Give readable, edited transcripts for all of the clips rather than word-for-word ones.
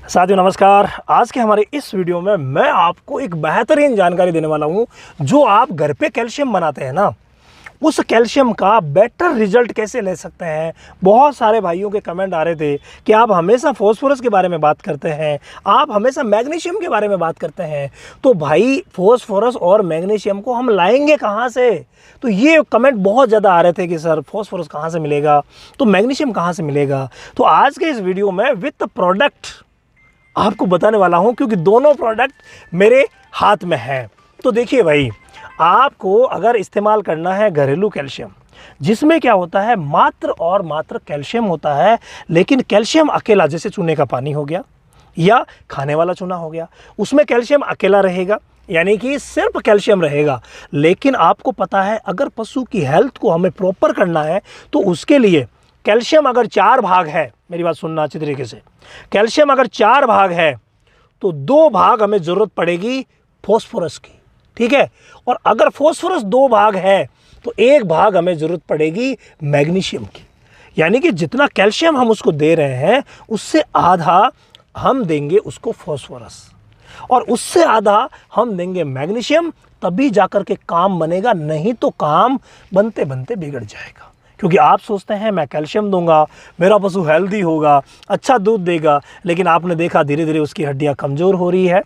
साथियों नमस्कार। आज के हमारे इस वीडियो में मैं आपको एक बेहतरीन जानकारी देने वाला हूं। जो आप घर पे कैल्शियम बनाते हैं ना, उस कैल्शियम का बेटर रिजल्ट कैसे ले सकते हैं। बहुत सारे भाइयों के कमेंट आ रहे थे कि आप हमेशा फॉस्फोरस के बारे में बात करते हैं, आप हमेशा मैग्नीशियम के बारे में बात करते हैं, तो भाई फॉस्फोरस और मैग्नीशियम को हम लाएंगे कहाँ से। तो ये कमेंट बहुत ज़्यादा आ रहे थे कि सर फॉस्फोरस कहाँ से मिलेगा, तो मैग्नीशियम कहाँ से मिलेगा। तो आज के इस वीडियो में विथ प्रोडक्ट आपको बताने वाला हूं, क्योंकि दोनों प्रोडक्ट मेरे हाथ में हैं। तो देखिए भाई, आपको अगर इस्तेमाल करना है घरेलू कैल्शियम, जिसमें क्या होता है मात्र और मात्र कैल्शियम होता है, लेकिन कैल्शियम अकेला, जैसे चूने का पानी हो गया या खाने वाला चूना हो गया, उसमें कैल्शियम अकेला रहेगा, यानी कि सिर्फ कैल्शियम रहेगा। लेकिन आपको पता है अगर पशु की हेल्थ को हमें प्रॉपर करना है तो उसके लिए कैल्शियम अगर 4 भाग है, मेरी बात सुनना अच्छी तरीके से, कैल्शियम अगर 4 भाग है तो 2 भाग हमें ज़रूरत पड़ेगी फॉस्फोरस की, ठीक है। और अगर फॉस्फोरस 2 भाग है तो 1 भाग हमें ज़रूरत पड़ेगी मैग्नीशियम की। यानी कि जितना कैल्शियम हम उसको दे रहे हैं उससे आधा हम देंगे उसको फॉस्फोरस, और उससे आधा हम देंगे मैग्नीशियम। तभी जाकर के काम बनेगा, नहीं तो काम बनते बनते बिगड़ जाएगा। क्योंकि आप सोचते हैं मैं कैल्शियम दूंगा, मेरा पशु हेल्दी होगा, अच्छा दूध देगा, लेकिन आपने देखा धीरे धीरे उसकी हड्डियां कमज़ोर हो रही है,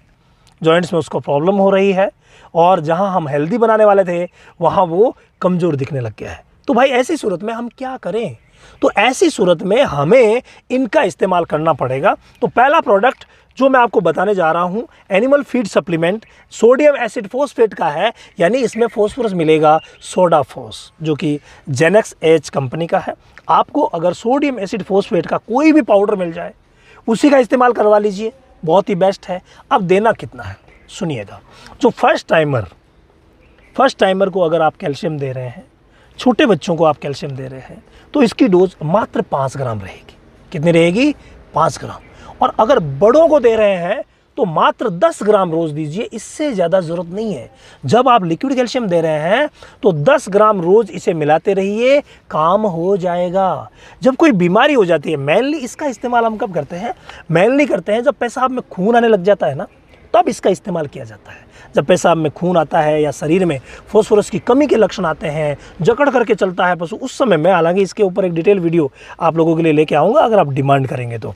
जॉइंट्स में उसको प्रॉब्लम हो रही है, और जहां हम हेल्दी बनाने वाले थे वहां वो कमज़ोर दिखने लग गया है। तो भाई ऐसी सूरत में हम क्या करें? तो ऐसी सूरत में हमें इनका इस्तेमाल करना पड़ेगा। तो पहला प्रोडक्ट जो मैं आपको बताने जा रहा हूं, animal feed supplement sodium acid phosphate का है, यानी इसमें फॉस्फोरस मिलेगा सोडाफॉस, जो कि जेनेक्स एच कंपनी का है। आपको अगर सोडियम एसिड फोस्फेट का कोई भी पाउडर मिल जाए उसी का इस्तेमाल करवा लीजिए, बहुत ही बेस्ट है। अब देना कितना है सुनिएगा। जो फर्स्ट टाइमर को अगर आप कैल्शियम दे रहे हैं, छोटे बच्चों को आप कैल्शियम दे रहे हैं, तो इसकी डोज मात्र 5 ग्राम रहेगी। कितनी रहेगी? 5 ग्राम। और अगर बड़ों को दे रहे हैं तो मात्र 10 ग्राम रोज दीजिए, इससे ज़्यादा ज़रूरत नहीं है। जब आप लिक्विड कैल्शियम दे रहे हैं तो 10 ग्राम रोज इसे मिलाते रहिए, काम हो जाएगा। जब कोई बीमारी हो जाती है, मेनली इसका इस्तेमाल हम कब करते हैं? मेनली करते हैं जब पेशाब में खून आने लग जाता है ना, तब इसका इस्तेमाल किया जाता है। जब पेशाब में खून आता है या शरीर में फॉस्फोरस की कमी के लक्षण आते हैं, जकड़ करके चलता है पशु, उस समय मैं हालांकि इसके ऊपर एक डिटेल वीडियो आप लोगों के लिए लेके आऊँगा अगर आप डिमांड करेंगे तो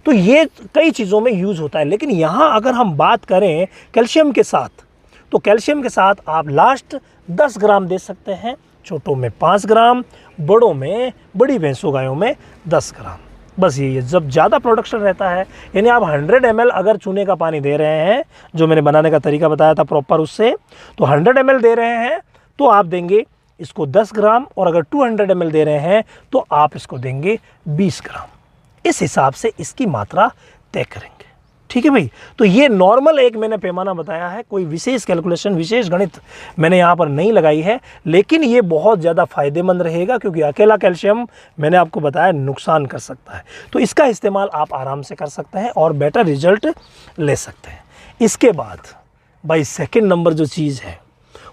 ये कई चीज़ों में यूज़ होता है। लेकिन यहाँ अगर हम बात करें कैल्शियम के साथ, तो कैल्शियम के साथ आप लास्ट 10 ग्राम दे सकते हैं, छोटों में 5 ग्राम, बड़ों में, बड़ी भैंसों गायों में 10 ग्राम। बस ये जब ज़्यादा प्रोडक्शन रहता है, यानी आप 100 ml अगर चूने का पानी दे रहे हैं, जो मैंने बनाने का तरीका बताया था प्रॉपर उससे, तो 100 ml दे रहे हैं तो आप देंगे इसको 10 ग्राम, और अगर 200 ml दे रहे हैं तो आप इसको देंगे 20 ग्राम। इस हिसाब से इसकी मात्रा तय करेंगे, ठीक है भाई। तो ये नॉर्मल एक मैंने पैमाना बताया है, कोई विशेष कैलकुलेशन, विशेष गणित मैंने यहाँ पर नहीं लगाई है, लेकिन ये बहुत ज़्यादा फ़ायदेमंद रहेगा, क्योंकि अकेला कैल्शियम मैंने आपको बताया नुकसान कर सकता है। तो इसका इस्तेमाल आप आराम से कर सकते हैं और बेटर रिजल्ट ले सकते हैं। इसके बाद भाई सेकेंड नंबर जो चीज़ है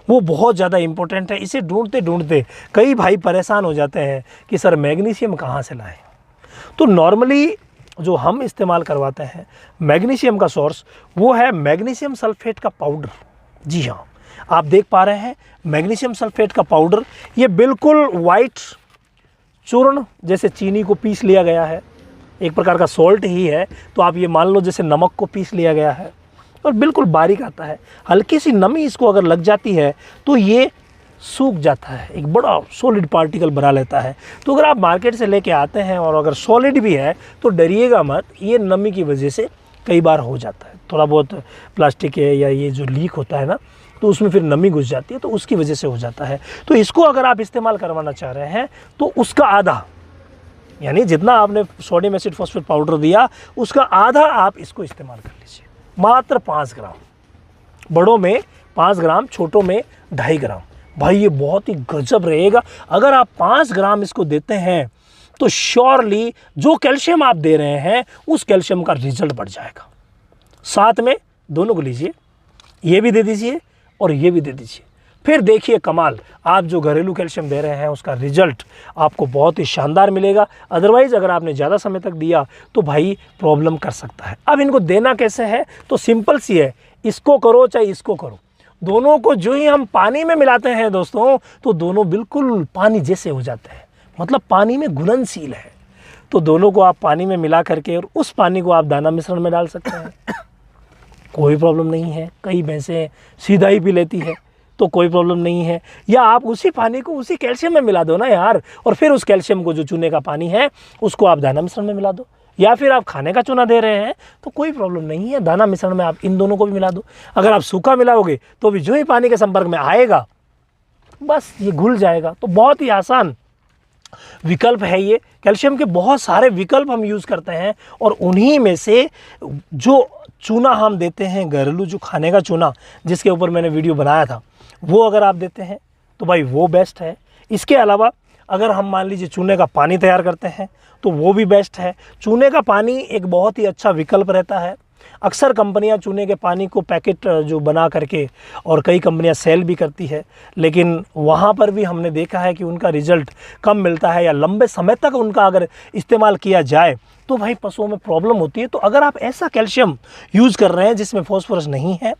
वो बहुत ज़्यादा इंपॉर्टेंट है। इसे ढूंढते ढूंढते कई भाई परेशान हो जाते हैं कि सर मैग्नीशियम कहाँ से लाएँ। तो नॉर्मली जो हम इस्तेमाल करवाते हैं मैग्नीशियम का सोर्स, वो है मैग्नीशियम सल्फेट का पाउडर। जी हाँ, आप देख पा रहे हैं मैग्नीशियम सल्फेट का पाउडर, ये बिल्कुल वाइट चूर्ण जैसे चीनी को पीस लिया गया है, एक प्रकार का सॉल्ट ही है। तो आप ये मान लो जैसे नमक को पीस लिया गया है, और बिल्कुल बारीक आता है। हल्की सी नमी इसको अगर लग जाती है तो ये सूख जाता है, एक बड़ा सॉलिड पार्टिकल बना लेता है। तो अगर आप मार्केट से लेके आते हैं और अगर सॉलिड भी है तो डरिएगा मत, ये नमी की वजह से कई बार हो जाता है। थोड़ा बहुत प्लास्टिक है या ये जो लीक होता है ना, तो उसमें फिर नमी घुस जाती है, तो उसकी वजह से हो जाता है। तो इसको अगर आप इस्तेमाल करवाना चाह रहे हैं तो उसका आधा, यानी जितना आपने सोडियम एसिड फॉस्फेट पाउडर दिया उसका आधा आप इसको इस्तेमाल कर लीजिए, मात्र 5 ग्राम। बड़ों में 5 ग्राम, छोटों में 2.5 ग्राम। भाई ये बहुत ही गजब रहेगा। अगर आप 5 ग्राम इसको देते हैं तो श्योरली जो कैल्शियम आप दे रहे हैं उस कैल्शियम का रिजल्ट बढ़ जाएगा। साथ में दोनों को लीजिए, ये भी दे दीजिए और ये भी दे दीजिए, फिर देखिए कमाल, आप जो घरेलू कैल्शियम दे रहे हैं उसका रिजल्ट आपको बहुत ही शानदार मिलेगा। अदरवाइज़ अगर आपने ज़्यादा समय तक दिया तो भाई प्रॉब्लम कर सकता है। अब इनको देना कैसे है, तो सिंपल सी है, इसको करो चाहे इसको करो, दोनों को जो ही हम पानी में मिलाते हैं दोस्तों, तो दोनों बिल्कुल पानी जैसे हो जाते हैं, मतलब पानी में घुलनशील है। तो दोनों को आप पानी में मिला करके और उस पानी को आप दाना मिश्रण में डाल सकते हैं, कोई प्रॉब्लम नहीं है। कई भैंसें सीधा ही पी लेती है तो कोई प्रॉब्लम नहीं है। या आप उसी पानी को उसी कैल्शियम में मिला दो ना यार, और फिर उस कैल्शियम को जो चूने का पानी है उसको आप दाना मिश्रण में मिला दो। या फिर आप खाने का चूना दे रहे हैं तो कोई प्रॉब्लम नहीं है, दाना मिश्रण में आप इन दोनों को भी मिला दो। अगर आप सूखा मिलाओगे तो भी जो ही पानी के संपर्क में आएगा बस ये घुल जाएगा। तो बहुत ही आसान विकल्प है ये। कैल्शियम के बहुत सारे विकल्प हम यूज़ करते हैं और उन्हीं में से जो चूना हम देते हैं घरेलू, जो खाने का चूना जिसके ऊपर मैंने वीडियो बनाया था, वो अगर आप देते हैं तो भाई वो बेस्ट है। इसके अलावा अगर हम मान लीजिए चूने का पानी तैयार करते हैं तो वो भी बेस्ट है। चूने का पानी एक बहुत ही अच्छा विकल्प रहता है। अक्सर कंपनियां चूने के पानी को पैकेट जो बना करके और कई कंपनियां सेल भी करती है, लेकिन वहां पर भी हमने देखा है कि उनका रिजल्ट कम मिलता है या लंबे समय तक उनका अगर इस्तेमाल किया जाए तो भाई पशुओं में प्रॉब्लम होती है। तो अगर आप ऐसा कैल्शियम यूज़ कर रहे हैं जिसमें फॉस्फोरस नहीं है,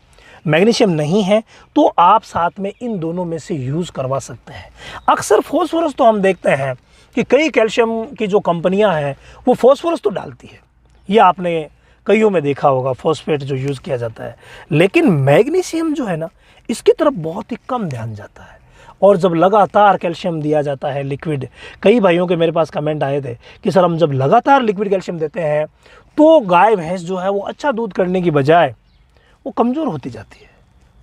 मैग्नीशियम नहीं है, तो आप साथ में इन दोनों में से यूज़ करवा सकते हैं। अक्सर फॉस्फोरस तो हम देखते हैं कि कई कैल्शियम की जो कंपनियां हैं वो फॉस्फोरस तो डालती है, ये आपने कईयों में देखा होगा, फॉस्फेट जो यूज़ किया जाता है, लेकिन मैग्नीशियम जो है ना इसकी तरफ बहुत ही कम ध्यान जाता है। और जब लगातार कैल्शियम दिया जाता है लिक्विड, कई भाइयों के मेरे पास कमेंट आए थे कि सर हम जब लगातार लिक्विड कैल्शियम देते हैं तो गाय भैंस जो है वो अच्छा दूध करने की बजाय वो कमज़ोर होती जाती है।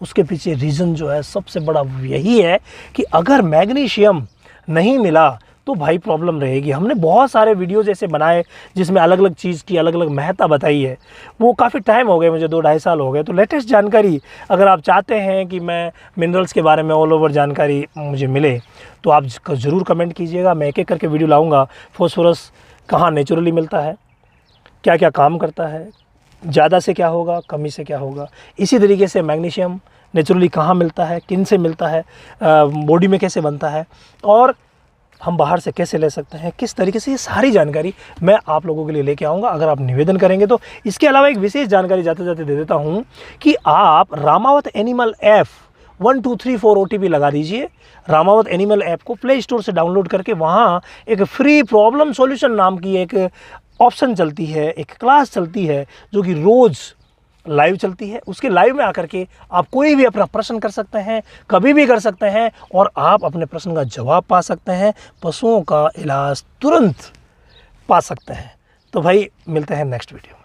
उसके पीछे रीज़न जो है सबसे बड़ा यही है कि अगर मैग्नीशियम नहीं मिला तो भाई प्रॉब्लम रहेगी। हमने बहुत सारे वीडियोज़ ऐसे बनाए जिसमें अलग अलग चीज़ की अलग अलग महत्ता बताई है। वो काफ़ी टाइम हो गए, मुझे 2-2.5 साल हो गए। तो लेटेस्ट जानकारी अगर आप चाहते हैं कि मैं मिनरल्स के बारे में ऑल ओवर जानकारी मुझे मिले तो आप ज़रूर कमेंट कीजिएगा। मैं एक एक करके वीडियो लाऊँगा। फॉस्फोरस कहाँ नेचुरली मिलता है, क्या क्या काम करता है, ज़्यादा से क्या होगा, कमी से क्या होगा। इसी तरीके से मैग्नीशियम नेचुरली कहाँ मिलता है, किन से मिलता है, बॉडी में कैसे बनता है और हम बाहर से कैसे ले सकते हैं, किस तरीके से, ये सारी जानकारी मैं आप लोगों के लिए लेके आऊँगा अगर आप निवेदन करेंगे तो। इसके अलावा एक विशेष जानकारी जाते जाते दे देता हूँ कि आप रामावत एनिमल ऐप 1234 OTP लगा दीजिए। रामावत एनिमल ऐप को प्ले स्टोर से डाउनलोड करके वहाँ एक फ्री प्रॉब्लम सॉल्यूशन नाम की एक ऑप्शन चलती है, एक क्लास चलती है जो कि रोज़ लाइव चलती है। उसके लाइव में आकर के आप कोई भी अपना प्रश्न कर सकते हैं, कभी भी कर सकते हैं और आप अपने प्रश्न का जवाब पा सकते हैं, पशुओं का इलाज तुरंत पा सकते हैं। तो भाई मिलते हैं नेक्स्ट वीडियो।